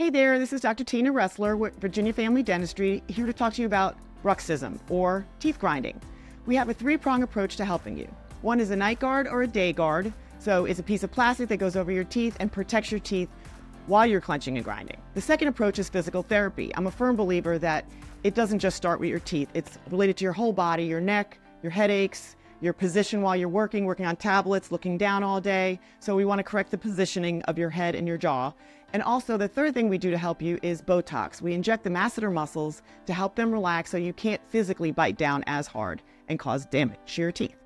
Hey there, this is Dr. Tina Ressler with Virginia Family Dentistry, here to talk to you about Bruxism, or teeth grinding. We have a three-prong approach to helping you. One is a night guard or a day guard. So it's a piece of plastic that goes over your teeth and protects your teeth while you're clenching and grinding. The second approach is physical therapy. I'm a firm believer that it doesn't just start with your teeth. It's related to your whole body, your neck, your headaches, your position while you're working on tablets, looking down all day. So we want to correct the positioning of your head and your jaw. And also the third thing we do to help you is Botox. We inject the masseter muscles to help them relax so you can't physically bite down as hard and cause damage to your teeth.